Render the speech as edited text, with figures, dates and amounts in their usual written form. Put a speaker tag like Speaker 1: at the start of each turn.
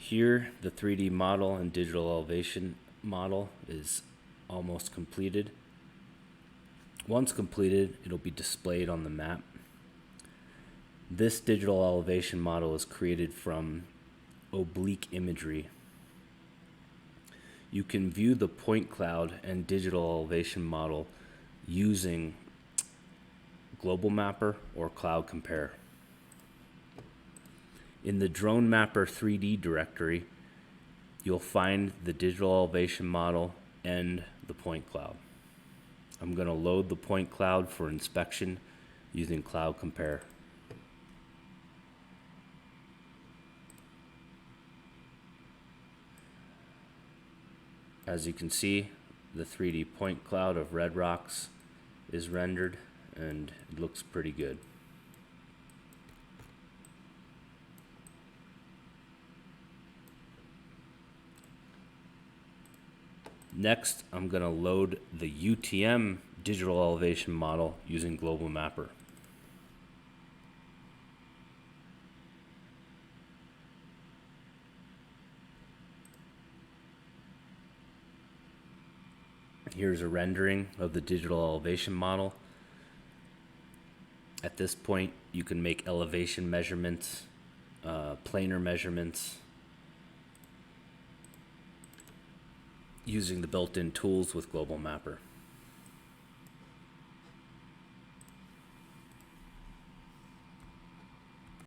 Speaker 1: Here, the 3D model and digital elevation model is almost completed. Once completed, it'll be displayed on the map. This digital elevation model is created from oblique imagery. You can view the point cloud and digital elevation model using DroneMapper or Cloud Compare. In the DroneMapper 3D directory, you'll find the digital elevation model and the point cloud. I'm going to load the point cloud for inspection using Cloud Compare. As you can see, the 3D point cloud of red rocks is rendered and it looks pretty good. Next, I'm going to load the UTM digital elevation model using DroneMapper. Here's a rendering of the digital elevation model. At this point, you can make elevation measurements, planar measurements, using the built-in tools with DroneMapper.